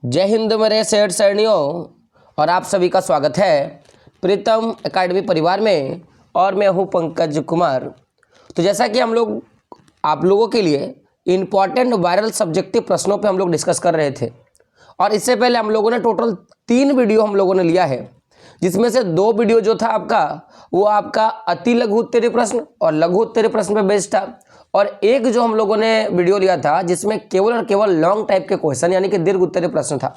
जय हिंद मेरे सेठ सैनियों, और आप सभी का स्वागत है प्रीतम एकेडमी परिवार में। और मैं हूं पंकज कुमार। तो जैसा कि हम लोग आप लोगों के लिए इम्पॉर्टेंट वायरल सब्जेक्टिव प्रश्नों पे हम लोग डिस्कस कर रहे थे, और इससे पहले हम लोगों ने टोटल 3 वीडियो हम लोगों ने लिया है, जिसमें से 2 वीडियो जो था आपका वो आपका अति लघु उत्तरीय प्रश्न और लघु उत्तरीय प्रश्न पे बेस्ड था, और एक जो हम लोगों ने वीडियो लिया था जिसमें केवल और केवल लॉन्ग टाइप के क्वेश्चन यानी कि दीर्घ उत्तरीय प्रश्न था।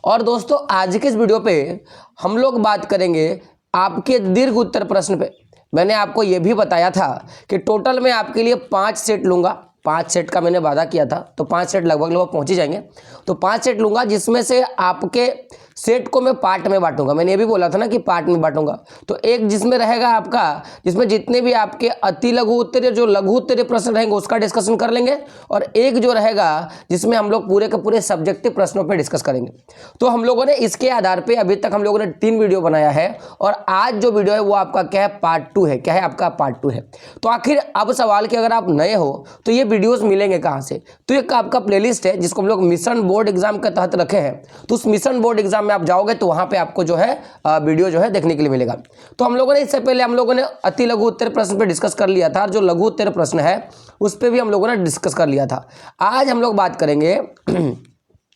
और दोस्तों आज के इस वीडियो पे हम लोग बात करेंगे आपके दीर्घ उत्तर प्रश्न पे। मैंने आपको ये भी बताया था कि टोटल मैं आपके लिए 5 सेट लूँगा, 5 सेट का मैंने वादा किया था, तो 5 सेट लगभग पहुँच ही जाएंगे। तो 5 सेट लूँगा जिसमें से आपके सेट को मैं पार्ट में बांटूंगा। मैंने ये भी बोला था ना कि पार्ट में बांटूंगा। तो एक जिसमें रहेगा आपका, जिसमें जितने भी आपके अति लघु उत्तरीय जो लघु उत्तरीय प्रश्न रहेंगे उसका डिस्कशन कर लेंगे, और एक जो रहेगा जिसमें हम लोग पूरे के पूरे सब्जेक्टिव प्रश्नों पर डिस्कस करेंगे। तो हम लोगों ने इसके आधार पर अभी तक हम लोगों ने 3 वीडियो बनाया है, और आज जो वीडियो है वो आपका क्या है, पार्ट 2 है। क्या है आपका, पार्ट 2 है। तो आखिर अब सवाल कि अगर आप नए हो तो ये वीडियोस मिलेंगे कहाँ से? तो एक आपका प्लेलिस्ट है जिसको हम लोग मिशन बोर्ड एग्जाम के तहत रखे हैं। तो उस मिशन बोर्ड एग्जाम में आप जाओगे तो वहां पे आपको जो है वीडियो जो है देखने के लिए मिलेगा। तो हम लोगों ने इससे पहले हम लोगों ने अति लघु उत्तरीय प्रश्न पे डिस्कस कर लिया था, और जो लघु उत्तरीय प्रश्न है उस पर भी हम लोगों ने डिस्कस कर लिया था। आज हम लोग बात करेंगे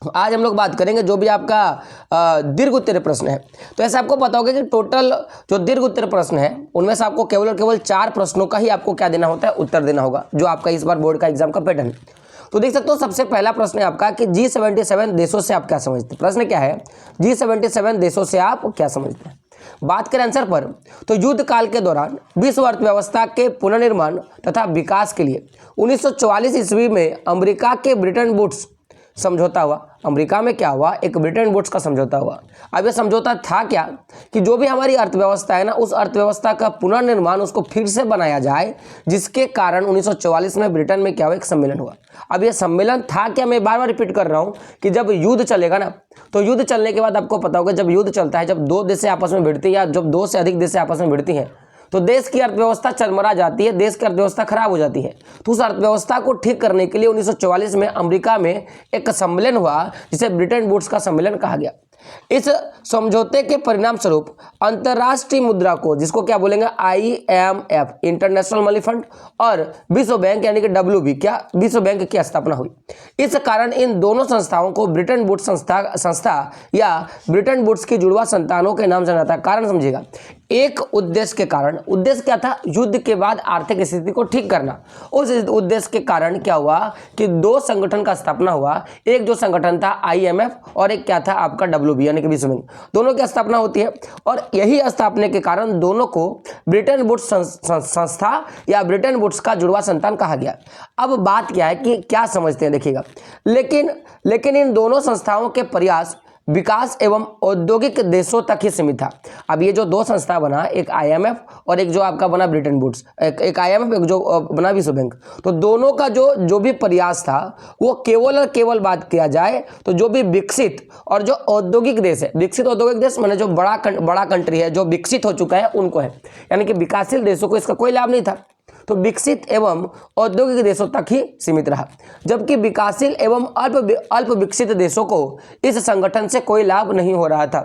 आज हम लोग बात करेंगे जो भी आपका दीर्घ उत्तरीय प्रश्न है। तो ऐसे आपको पता होगा कि टोटल जो दीर्घ उत्तरीय प्रश्न है उनमें से आपको केवल और केवल 4 प्रश्नों का ही आपको क्या देना होता है, उत्तर देना होगा, जो आपका इस बार बोर्ड का एग्जाम का पैटर्न है। तो देख सकते हो सबसे पहला प्रश्न है आपका कि G77 देशों से आप क्या समझते हैं। प्रश्न क्या है, G77 देशों से आप क्या समझते हैं। बात करें आंसर पर, तो युद्ध काल के दौरान विश्व अर्थव्यवस्था के पुनर्निर्माण तथा विकास के लिए 1944 ईस्वी में अमेरिका के ब्रिटन वुड्स समझौता हुआ। अमेरिका में क्या हुआ, एक ब्रिटेन वुड्स का समझौता हुआ। अब ये समझौता था क्या कि जो भी हमारी अर्थव्यवस्था है ना, उस अर्थव्यवस्था का पुनर्निर्माण, उसको फिर से बनाया जाए, जिसके कारण 1944 में ब्रिटेन में क्या हुआ, एक सम्मेलन हुआ। अब ये सम्मेलन था क्या, मैं बार बार रिपीट कर रहा हूँ कि जब युद्ध चलेगा ना, तो युद्ध चलने के बाद आपको पता होगा जब युद्ध चलता है, जब 2 देश आपस में भिड़ती है या जब 2 से अधिक देश आपस में भिड़ती हैं, तो देश की अर्थव्यवस्था चरमरा जाती है, देश की अर्थव्यवस्था खराब हो जाती है। तो उस अर्थव्यवस्था को ठीक करने के लिए 1944 में अमेरिका में एक सम्मेलन हुआ जिसे ब्रिटेन वुड्स का सम्मेलन कहा गया। इस समझौते के परिणाम स्वरूप अंतरराष्ट्रीय मुद्रा कोष, जिसको क्या बोलेंगे, IMF इंटरनेशनल मनी फंड, और विश्व बैंक यानी कि WB क्या, विश्व बैंक की स्थापना हुई। इस कारण इन दोनों संस्थाओं को ब्रिटेन वुड्स संस्था या ब्रिटेन वुड्स की जुड़वा संतानों के नाम से जाना जाता है। कारण समझिएगा, एक उद्देश्य के कारण, उद्देश्य क्या था, युद्ध के बाद आर्थिक स्थिति को ठीक करना। उस उद्देश्य के कारण क्या हुआ कि 2 संगठन का स्थापना हुआ। एक जो संगठन था IMF और एक क्या था आपका WB यानी कि विश्व बैंक, दोनों की स्थापना होती है। और यही स्थापना के कारण दोनों को ब्रिटेन वुड्स संस्था या ब्रिटेन वुड्स का जुड़वा संतान कहा गया। अब बात क्या है कि क्या समझते हैं, देखिएगा, लेकिन इन दोनों संस्थाओं के प्रयास विकास एवं औद्योगिक देशों तक ही सीमित था। अब ये जो 2 संस्था बना, एक IMF और एक जो आपका बना ब्रिटेन वुड्स, एक IMF एक जो बना विश्व बैंक, तो दोनों का जो भी प्रयास था वो केवल और केवल बात किया जाए तो जो भी विकसित और जो औद्योगिक देश है, विकसित औद्योगिक देश माने जो बड़ा कंट्री है, जो विकसित हो चुका है उनको है, यानी कि विकासशील देशों को इसका कोई लाभ नहीं था। तो विकसित एवं औद्योगिक देशों तक ही सीमित रहा, जबकि विकासशील एवं अल्प विकसित देशों को इस संगठन से कोई लाभ नहीं हो रहा था।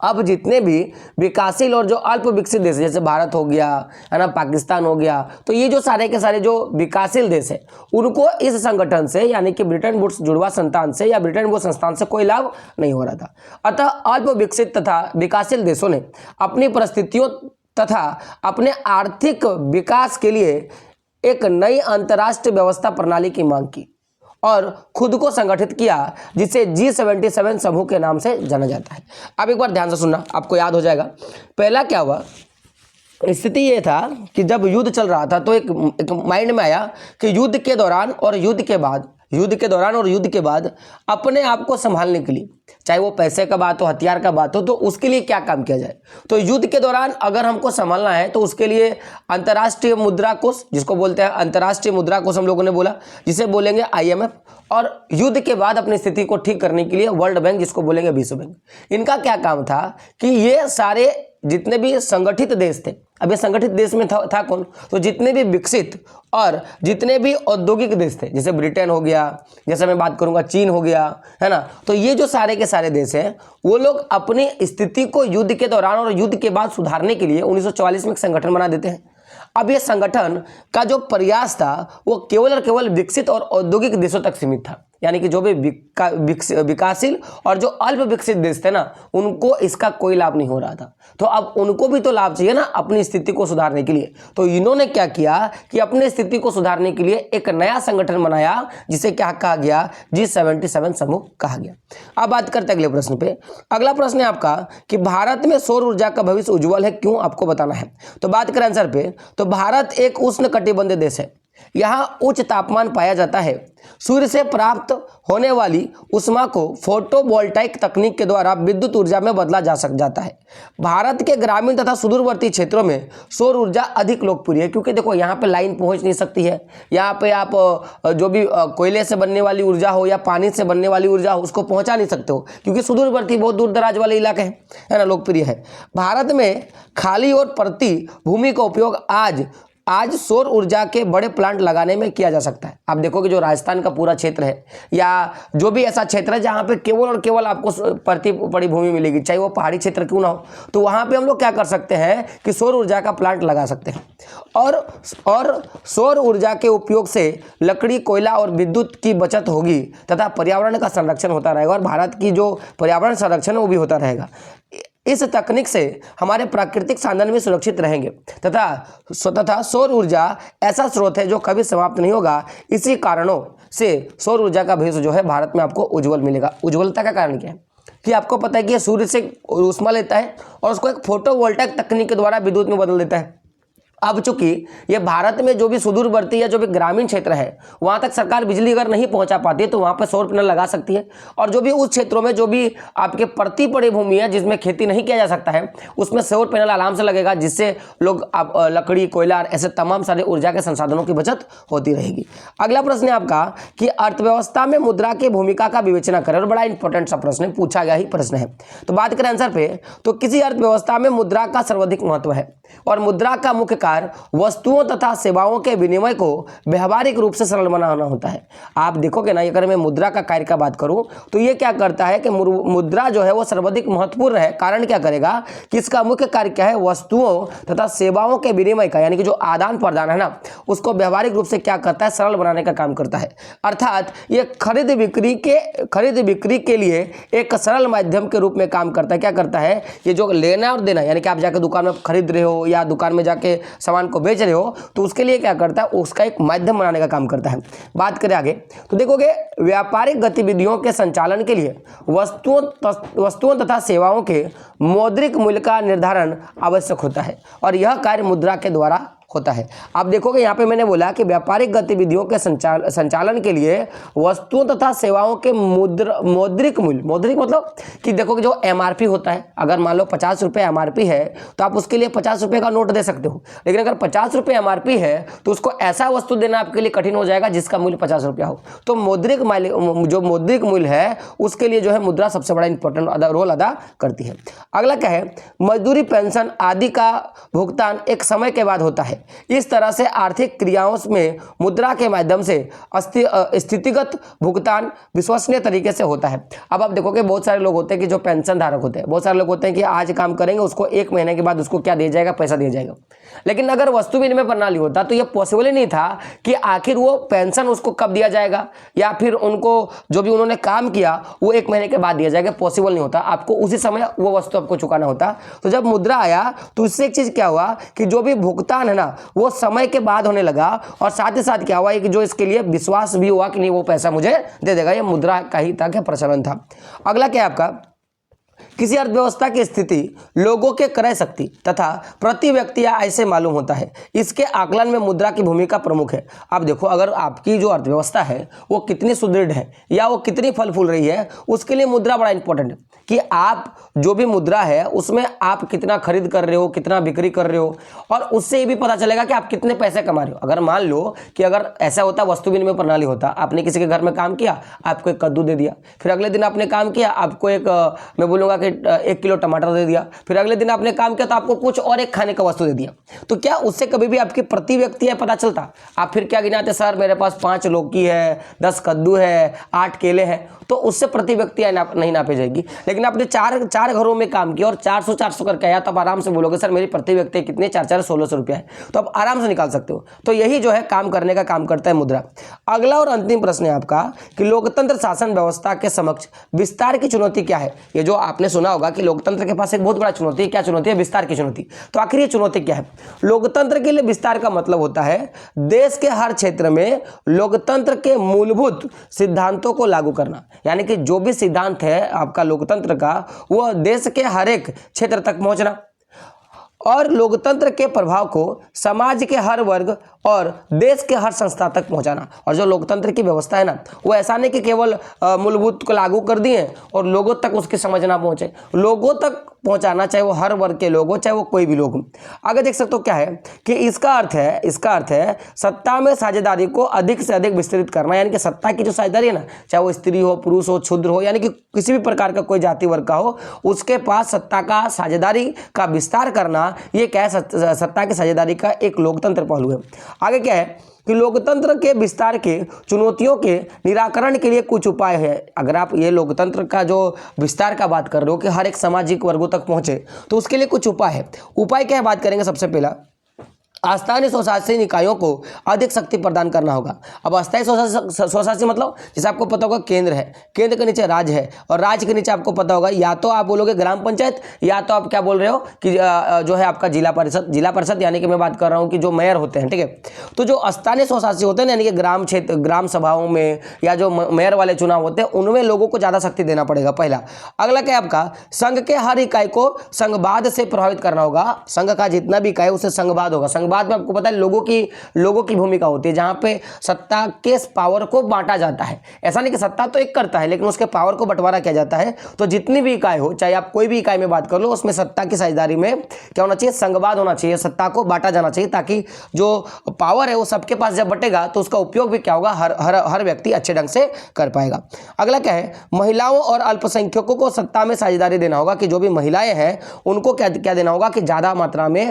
अब जितने भी विकासशील और जो अल्प विकसित देश, जैसे भारत हो गया है ना, पाकिस्तान हो गया, तो ये जो सारे के सारे जो विकासशील देश है उनको इस संगठन से यानी कि ब्रिटेन वुड्स जुड़वा संस्थान से या ब्रिटेन वुड्स संस्थान से कोई लाभ नहीं हो रहा था। अतः अल्प विकसित तथा विकासशील देशों ने अपनी परिस्थितियों तथा अपने आर्थिक विकास के लिए एक नई अंतर्राष्ट्रीय व्यवस्था प्रणाली की मांग की और खुद को संगठित किया, जिसे G77 समूह के नाम से जाना जाता है। अब एक बार ध्यान से सुनना, आपको याद हो जाएगा। पहला क्या हुआ, स्थिति ये था कि जब युद्ध चल रहा था तो एक माइंड में आया कि युद्ध के दौरान और युद्ध के बाद अपने आप को संभालने के लिए, चाहे वो पैसे का बात हो, हथियार का बात हो, तो उसके लिए क्या काम किया जाए। तो युद्ध के दौरान अगर हमको संभालना है तो उसके लिए अंतर्राष्ट्रीय मुद्रा कोष, जिसको बोलते हैं अंतर्राष्ट्रीय मुद्रा कोष हम लोगों ने बोला, जिसे बोलेंगे IMF, और युद्ध के बाद अपनी स्थिति को ठीक करने के लिए वर्ल्ड बैंक, जिसको बोलेंगे विश्व बैंक। इनका क्या काम था कि ये सारे जितने भी संगठित देश थे, अब ये संगठित देश में था कौन, तो जितने भी विकसित और जितने भी औद्योगिक देश थे, जैसे ब्रिटेन हो गया, जैसे मैं बात करूंगा चीन हो गया, है ना, तो ये जो सारे के सारे देश हैं वो लोग अपनी स्थिति को युद्ध के दौरान और युद्ध के बाद सुधारने के लिए 1944 में एक संगठन बना देते हैं। अब ये संगठन का जो प्रयास था वो केवल और केवल विकसित और औद्योगिक देशों तक सीमित था, यानी कि जो भी विकासशील और जो अल्प विकसित देश थे ना, उनको इसका कोई लाभ नहीं हो रहा था। तो अब उनको भी तो लाभ चाहिए ना अपनी स्थिति को सुधारने के लिए। तो इन्होंने क्या किया कि अपनी स्थिति को सुधारने के लिए एक नया संगठन बनाया जिसे क्या कहा गया, G77 समूह कहा गया। अब बात करते हैं अगले प्रश्न पे। अगला प्रश्न है आपका कि भारत में सौर ऊर्जा का भविष्य उज्जवल है, क्यों, आपको बताना है। तो बात करें आंसर पे, तो भारत एक उष्णकटिबंधीय देश है, यहाँ उच्च तापमान पाया जाता है। सूर्य से प्राप्त होने वाली ऊष्मा को फोटोवोल्टाइक तकनीक के द्वारा विद्युत ऊर्जा में बदला जाता है। भारत के ग्रामीण तथा सुदूरवर्ती क्षेत्रों में सौर ऊर्जा अधिक लोकप्रिय है, क्योंकि देखो यहाँ पे लाइन पहुँच नहीं सकती है, यहाँ पे आप जो भी कोयले से बनने वाली ऊर्जा हो या पानी से बनने वाली ऊर्जा हो उसको पहुँचा नहीं सकते हो, क्योंकि सुदूरवर्ती बहुत दूर दराज वाले इलाके हैं, है ना, लोकप्रिय है। भारत में खाली और प्रति भूमि का उपयोग आज सौर ऊर्जा के बड़े प्लांट लगाने में किया जा सकता है। आप देखोगे जो राजस्थान का पूरा क्षेत्र है या जो भी ऐसा क्षेत्र है जहाँ पे केवल और केवल आपको प्रति पड़ी भूमि मिलेगी, चाहे वो पहाड़ी क्षेत्र क्यों ना हो, तो वहाँ पे हम लोग क्या कर सकते हैं कि सौर ऊर्जा का प्लांट लगा सकते हैं। और सौर ऊर्जा के उपयोग से लकड़ी, कोयला और विद्युत की बचत होगी तथा पर्यावरण का संरक्षण होता रहेगा और भारत की जो पर्यावरण संरक्षण है वो भी होता रहेगा। इस तकनीक से हमारे प्राकृतिक साधन भी सुरक्षित रहेंगे तथा सौर ऊर्जा ऐसा स्रोत है जो कभी समाप्त नहीं होगा। इसी कारणों से सौर ऊर्जा का भविष्य जो है भारत में आपको उज्जवल मिलेगा। उज्ज्वलता का कारण क्या है कि आपको पता है कि ये सूर्य से ऊष्मा लेता है और उसको एक फोटोवोल्टाइक तकनीक के द्वारा विद्युत में बदल देता है। अब चूंकि ये भारत में जो भी सुदूरवर्ती या जो भी ग्रामीण क्षेत्र है वहाँ तक सरकार बिजली अगर नहीं पहुँचा पाती है तो वहाँ पर सौर पैनल लगा सकती है, और जो भी उस क्षेत्रों में जो भी आपके प्रति पड़ी भूमि है जिसमें खेती नहीं किया जा सकता है उसमें सौर पैनल आराम से लगेगा, जिससे लोग लकड़ी, कोयला ऐसे तमाम सारे ऊर्जा के संसाधनों की बचत होती रहेगी। अगला प्रश्न है आपका कि अर्थव्यवस्था में मुद्रा की भूमिका का विवेचना करें, और बड़ा इंपॉर्टेंट सा प्रश्न है, पूछा गया ही प्रश्न है। तो बात करें आंसर पे, तो किसी अर्थव्यवस्था में मुद्रा का सर्वाधिक महत्व है और मुद्रा का मुख्य कार्य वस्तुओं तथा सेवाओं के विनिमय को व्यवहारिक रूप से सरल बनाना होता है। आप देखोगे ना, अगर मैं मुद्रा का कार्य का बात करूं तो ये क्या करता है कि मुद्रा जो है वो सर्वाधिक महत्वपूर्ण है। कारण क्या करेगा कि इसका मुख्य कार्य क्या है, वस्तुओं तथा सेवाओं के विनिमय का, यानी कि जो आदान प्रदान है ना, उसको व्यवहारिक रूप से क्या करता है, सरल बनाने का काम करता है। अर्थात ये खरीद बिक्री के लिए एक सरल माध्यम के रूप में काम करता है। क्या करता है, ये जो लेना और देना, यानी कि आप जाकर दुकान में खरीद रहे हो या दुकान में जाके सामान को बेच रहे हो तो उसके लिए क्या करता है, उसका एक माध्यम बनाने का काम करता है। बात करें आगे तो देखोगे व्यापारिक गतिविधियों के संचालन के लिए वस्तुओं तथा सेवाओं के मौद्रिक मूल्य का निर्धारण आवश्यक होता है और यह कार्य मुद्रा के द्वारा होता है। आप देखोगे यहाँ पे मैंने बोला कि व्यापारिक गतिविधियों के संचालन के लिए वस्तुओं तथा सेवाओं के मौद्रिक मूल्य, मौद्रिक मतलब कि देखोगे जो एमआरपी होता है, अगर मान लो 50 रुपये एमआरपी है तो आप उसके लिए 50 रुपये का नोट दे सकते हो, लेकिन अगर 50 रुपये एमआरपी है तो उसको ऐसा वस्तु देना आपके लिए कठिन हो जाएगा जिसका मूल्य 50 रुपया हो। तो जो मौद्रिक मूल्य है उसके लिए जो है मुद्रा सबसे बड़ा इंपॉर्टेंट रोल अदा करती है। अगला क्या है, मजदूरी, पेंशन आदि का भुगतान एक समय के बाद होता है। इस तरह से आर्थिक क्रियाओं में मुद्रा के माध्यम से स्थितिगत भुगतान विश्वसनीय तरीके से होता है। अब आप देखोगे बहुत सारे लोग होते हैं कि जो पेंशन धारक होते हैं, बहुत सारे लोग होते हैं कि आज काम करेंगे उसको 1 महीने के बाद उसको क्या दिया जाएगा, पैसा दिया जाएगा। लेकिन अगर वस्तु विनिमय प्रणाली होता तो यह पॉसिबल ही नहीं था कि आखिर वो पेंशन उसको कब दिया जाएगा या फिर उनको जो भी उन्होंने काम किया वो 1 महीने के बाद दिया जाएगा, पॉसिबल नहीं होता। आपको उसी समय वो वस्तु आपको चुकाना होता। तो जब मुद्रा आया तो इससे एक चीज क्या हुआ कि जो भी भुगतान है ना वो समय के बाद होने लगा, और साथ ही साथ क्या हुआ कि जो इसके लिए विश्वास भी हुआ कि नहीं वो पैसा मुझे दे देगा। ये मुद्रा का ही था, क्या प्रचलन था। अगला क्या है आपका, किसी अर्थव्यवस्था की स्थिति लोगों के क्रय शक्ति तथा प्रति व्यक्ति या ऐसे मालूम होता है, इसके आकलन में मुद्रा की भूमिका प्रमुख है। आप देखो अगर आपकी जो अर्थव्यवस्था है वो कितनी सुदृढ़ है या वो कितनी फल फूल रही है, उसके लिए मुद्रा बड़ा इंपॉर्टेंट है कि आप जो भी मुद्रा है उसमें आप कितना खरीद कर रहे हो, कितना बिक्री कर रहे हो, और उससे ये भी पता चलेगा कि आप कितने पैसे कमा रहे हो। अगर मान लो कि अगर ऐसा होता, वस्तु विनिमय प्रणाली होता, आपने किसी के घर में काम किया, आपको एक कद्दू दे दिया, फिर अगले दिन आपने काम किया, आपको एक मैं बोलूँगा कि 1 किलो टमाटर दे दिया, फिर अगले दिन आपने काम किया तो आपको कुछ और एक खाने का वस्तु दे दिया, तो क्या उससे कभी भी आपकी प्रति व्यक्ति है पता चलता? आप फिर क्या गिनाते, सर मेरे पास 5 लौकी है, 10 कद्दू है, 8 केले हैं, तो उससे प्रति व्यक्ति नहीं नापी जाएगी। लेकिन आपने चार घरों में काम किया और 400 करके आया, तब आराम से बोलोगे सर मेरी प्रति व्यक्ति कितने, 1600 रुपया है, तो आप आराम से निकाल सकते हो। तो यही जो है काम करने का काम करता है मुद्रा। अगला और अंतिम प्रश्न है आपका कि लोकतंत्र शासन व्यवस्था के समक्ष विस्तार की चुनौती क्या है। ये जो आपने सुना होगा कि लोकतंत्र के पास एक बहुत बड़ा चुनौती है, क्या चुनौती है? विस्तार की चुनौती। तो आखिर ये चुनौती क्या है? लोकतंत्र के लिए विस्तार का मतलब होता है देश के हर क्षेत्र में लोकतंत्र के मूलभूत सिद्धांतों को लागू करना, यानी कि जो भी सिद्धांत है आपका लोकतंत्र का, वह देश के हर एक क्षेत्र तक पहुंचना और लोकतंत्र के प्रभाव को समाज के हर वर्ग और देश के हर संस्था तक पहुंचाना। और जो लोकतंत्र की व्यवस्था है ना, वो ऐसा नहीं कि केवल मूलभूत को लागू कर दिए और लोगों तक उसकी समझ ना पहुंचे, लोगों तक पहुंचाना, चाहे वो हर वर्ग के लोग हो, चाहे वो कोई भी लोग हो। आगे देख सकते हो क्या है कि इसका अर्थ है सत्ता में साझेदारी को अधिक से अधिक विस्तृत करना, यानी कि सत्ता की जो साझेदारी है ना, चाहे वो स्त्री हो, पुरुष हो, क्षुद्र हो, यानी कि किसी भी प्रकार का कोई जाति वर्ग का हो, उसके पास सत्ता का साझेदारी का विस्तार करना, ये क्या है? सत्ता की साझेदारी का एक लोकतंत्र पहलू है। आगे क्या है कि लोकतंत्र के विस्तार के चुनौतियों के निराकरण के लिए कुछ उपाय है। अगर आप ये लोकतंत्र का जो विस्तार का बात कर रहे हो कि हर एक सामाजिक वर्गों तक पहुंचे, तो उसके लिए कुछ उपाय है। उपाय क्या है बात करेंगे। सबसे पहला, स्थानीय स्वशासी निकायों को अधिक शक्ति प्रदान करना होगा। अब अस्थायी स्वशासी मतलब जैसे आपको पता होगा केंद्र है, केंद्र के नीचे राज्य है, और राज्य के नीचे आपको पता होगा या तो आप बोलोगे ग्राम पंचायत, या तो आप क्या बोल रहे हो कि जो है आपका जिला परिषद, यानी कि मैं बात कर रहा हूँ कि जो मेयर होते हैं, ठीक है। तो जो स्थानीय स्वशासी होते हैं यानी कि ग्राम क्षेत्र, ग्राम सभाओं में या जो मेयर वाले चुनाव होते हैं, उनमें लोगों को ज़्यादा शक्ति देना पड़ेगा, पहला। अगला क्या है आपका, संघ के हर इकाई को संघवाद से प्रभावित करना होगा। संघ का जितना भी इकाई उसे संघवाद होगा। बाद में आपको पता है लोगों की भूमिका होती है, जहां पे सत्ता के पावर को बांटा जाता है। ऐसा नहीं कि सत्ता तो एक करता है, लेकिन उसके पावर को बंटवारा किया जाता है। तो जितनी भी इकाई हो, चाहे आप कोई भी इकाई में बात कर लो, उसमें सत्ता की साझेदारी में क्या होना चाहिए? संघवाद होना चाहिए, सत्ता को बांटा जाना चाहिए, ताकि जो पावर है वो सबके पास जब बटेगा तो उसका उपयोग भी क्या होगा? हर व्यक्ति अच्छे ढंग से कर पाएगा। अगला क्या है, महिलाओं और अल्पसंख्यकों को सत्ता में साझेदारी देना होगा, कि जो भी महिलाएं हैं उनको क्या देना होगा कि ज्यादा मात्रा में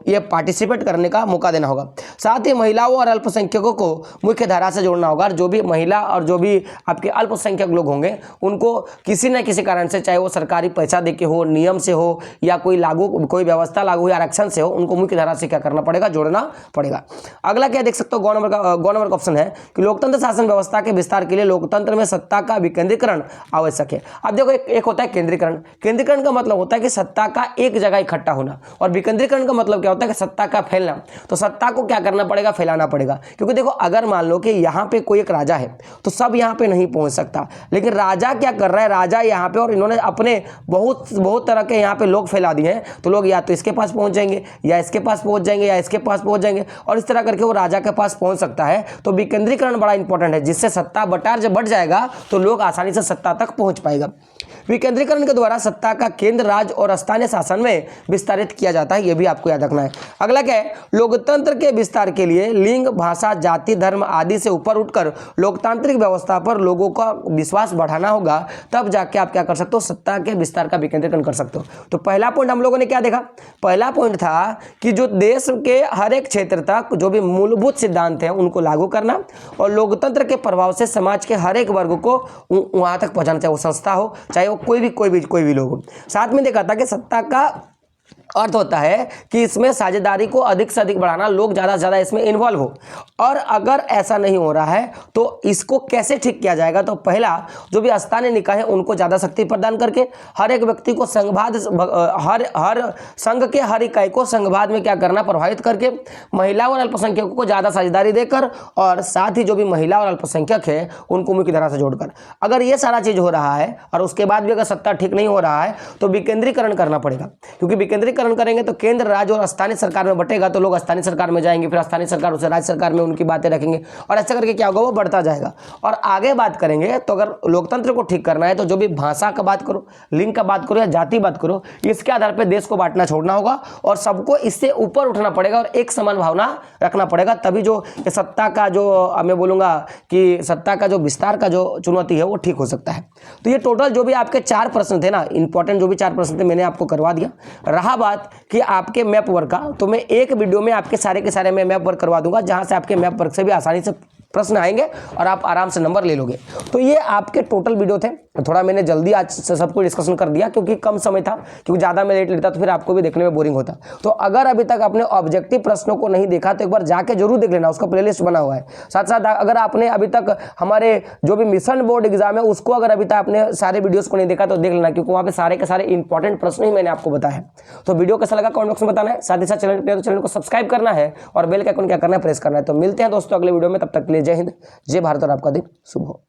ये पार्टिसिपेट करने का मौका देना होगा। साथ ही महिलाओं और अल्पसंख्यकों को मुख्य धारा से जोड़ना होगा। जो भी महिला और जो भी आपके अल्पसंख्यक लोग होंगे, उनको किसी न किसी कारण से, चाहे वो सरकारी पैसा देके हो, नियम से हो, या कोई व्यवस्था लागू या आरक्षण से हो, उनको मुख्य धारा से क्या करना पड़ेगा? जोड़ना पड़ेगा। अगला क्या देख सकते हो, गौ नंबर का ऑप्शन है कि लोकतंत्र शासन व्यवस्था के विस्तार के लिए लोकतंत्र में सत्ता का विकेंद्रीकरण आवश्यक है। अब देखो, एक होता है केंद्रीकरण। केंद्रीकरण का मतलब होता है कि सत्ता का एक जगह इकट्ठा होना, और विकेंद्रीकरण का मतलब क्या होता है कि सत्ता का फैलना। तो सत्ता को क्या करना पड़ेगा? फैलाना पड़ेगा। क्योंकि देखो, अगर मान लो कि यहाँ पे कोई एक राजा है, तो सब यहाँ पे नहीं पहुंच सकता, लेकिन राजा क्या कर रहा है? राजा यहाँ पे, और इन्होंने अपने बहुत तरह के यहाँ पे लोग फैला दिए हैं, तो लोग या तो इसके पास पहुंच जाएंगे, या इसके पास पहुंच जाएंगे, या इसके पास पहुंच जाएंगे, और इस तरह करके वो राजा के पास पहुंच सकता है। तो विकेंद्रीकरण बड़ा इंपॉर्टेंट है, जिससे सत्ता बटार जब बढ़ जाएगा तो लोग आसानी से सत्ता तक पहुंच पाएगा। विकेंद्रीकरण के द्वारा सत्ता का केंद्र, राज्य और स्थानीय शासन में विस्तारित किया जाता है, यह भी आपको याद रखना है। अगला क्या है, लोकतंत्र के विस्तार के लिए लिंग, भाषा, जाति, धर्म आदि से ऊपर उठकर लोकतांत्रिक व्यवस्था पर लोगों का विश्वास बढ़ाना होगा, तब जाके आप क्या कर सकते हो? सत्ता के विस्तार का विकेंद्रीकरण कर सकते हो। तो पहला पॉइंट हम लोगों ने क्या देखा? पहला पॉइंट था कि जो देश के हर एक क्षेत्र तक जो भी मूलभूत सिद्धांत हैं उनको लागू करना, और लोकतंत्र के प्रभाव से समाज के हर एक वर्ग को वहां तक पहुंचाना, चाहे वो संस्था हो, चाहे कोई भी लोग हो। साथ में देखा था कि सत्ता का अर्थ होता है कि इसमें साझेदारी को अधिक से अधिक बढ़ाना, लोग ज़्यादा से ज़्यादा इसमें इन्वॉल्व हो। और अगर ऐसा नहीं हो रहा है तो इसको कैसे ठीक किया जाएगा? तो पहला, जो भी स्थानीय निकाय है उनको ज़्यादा शक्ति प्रदान करके, हर एक व्यक्ति को संघवाद, हर संघ के हर इकाई को संघवाद में क्या करना? प्रभावित करके, महिला और अल्पसंख्यकों को ज़्यादा साझेदारी देकर, और साथ ही जो भी महिला और अल्पसंख्यक है उनको मुख्य धारा से जोड़कर। अगर ये सारा चीज़ हो रहा है और उसके बाद भी अगर सत्ता ठीक नहीं हो रहा है, तो विकेंद्रीकरण करना पड़ेगा। क्योंकि विकेंद्रीकरण विकेंद्रीकरण करेंगे तो केंद्र, राज्य और स्थानीय सरकार में बटेगा, तो लोग स्थानीय सरकार में जाएंगे, फिर स्थानीय सरकार से राज्य सरकार में उनकी बातें रखेंगे, और ऐसा करके क्या होगा, वो बढ़ता जाएगा। और आगे बात करेंगे तो अगर लोकतंत्र को ठीक करना है तो जो भी भाषा का बात करो, लिंग का बात करो या जाति बात करो, इसके आधार पर देश को बांटना छोड़ना होगा और सबको इससे ऊपर उठना पड़ेगा और एक समान भावना रखना पड़ेगा। तभी जो सत्ता का जो मैं बोलूंगा कि सत्ता का जो विस्तार का जो चुनौती है वो ठीक हो सकता है। तो ये टोटल जो भी आपके 4 प्रश्न थे ना, इंपॉर्टेंट जो भी 4 प्रश्न थे, मैंने आपको करवा दिया। रहा बात कि आपके मैप वर्क का, तो मैं एक वीडियो में आपके सारे के सारे मैं मैप वर्क करवा दूंगा, जहां से आपके मैप वर्क से भी आसानी से प्रश्न आएंगे और आप आराम से नंबर ले लोगे। तो ये आपके टोटल वीडियो थे। थोड़ा मैंने जल्दी आज सबको डिस्कशन कर दिया क्योंकि कम समय था, क्योंकि ज़्यादा मैं लेट लेता तो फिर आपको भी देखने में बोरिंग होता। तो अगर अभी तक आपने ऑब्जेक्टिव प्रश्नों को नहीं देखा तो एक बार जाके जरूर देख लेना, उसका प्लेलिस्ट बना हुआ है। साथ साथ अगर आपने अभी तक हमारे जो भी मिशन बोर्ड एग्जाम है उसको अगर अभी तक आपने सारे वीडियोस को नहीं देखा तो देख लेना, क्योंकि वहाँ पे सारे के सारे इंपॉर्टेंट प्रश्न ही मैंने आपको बताया है। तो वीडियो कैसा लगा कमेंट बॉक्स में बताना है, साथ ही साथ चैनल को सब्सक्राइब करना है और बेल का आइकन क्या करना है, प्रेस करना है। तो मिलते हैं दोस्तों अगले वीडियो में, तब तक के लिए जय हिंद, जय भारत और आपका दिन शुभ हो।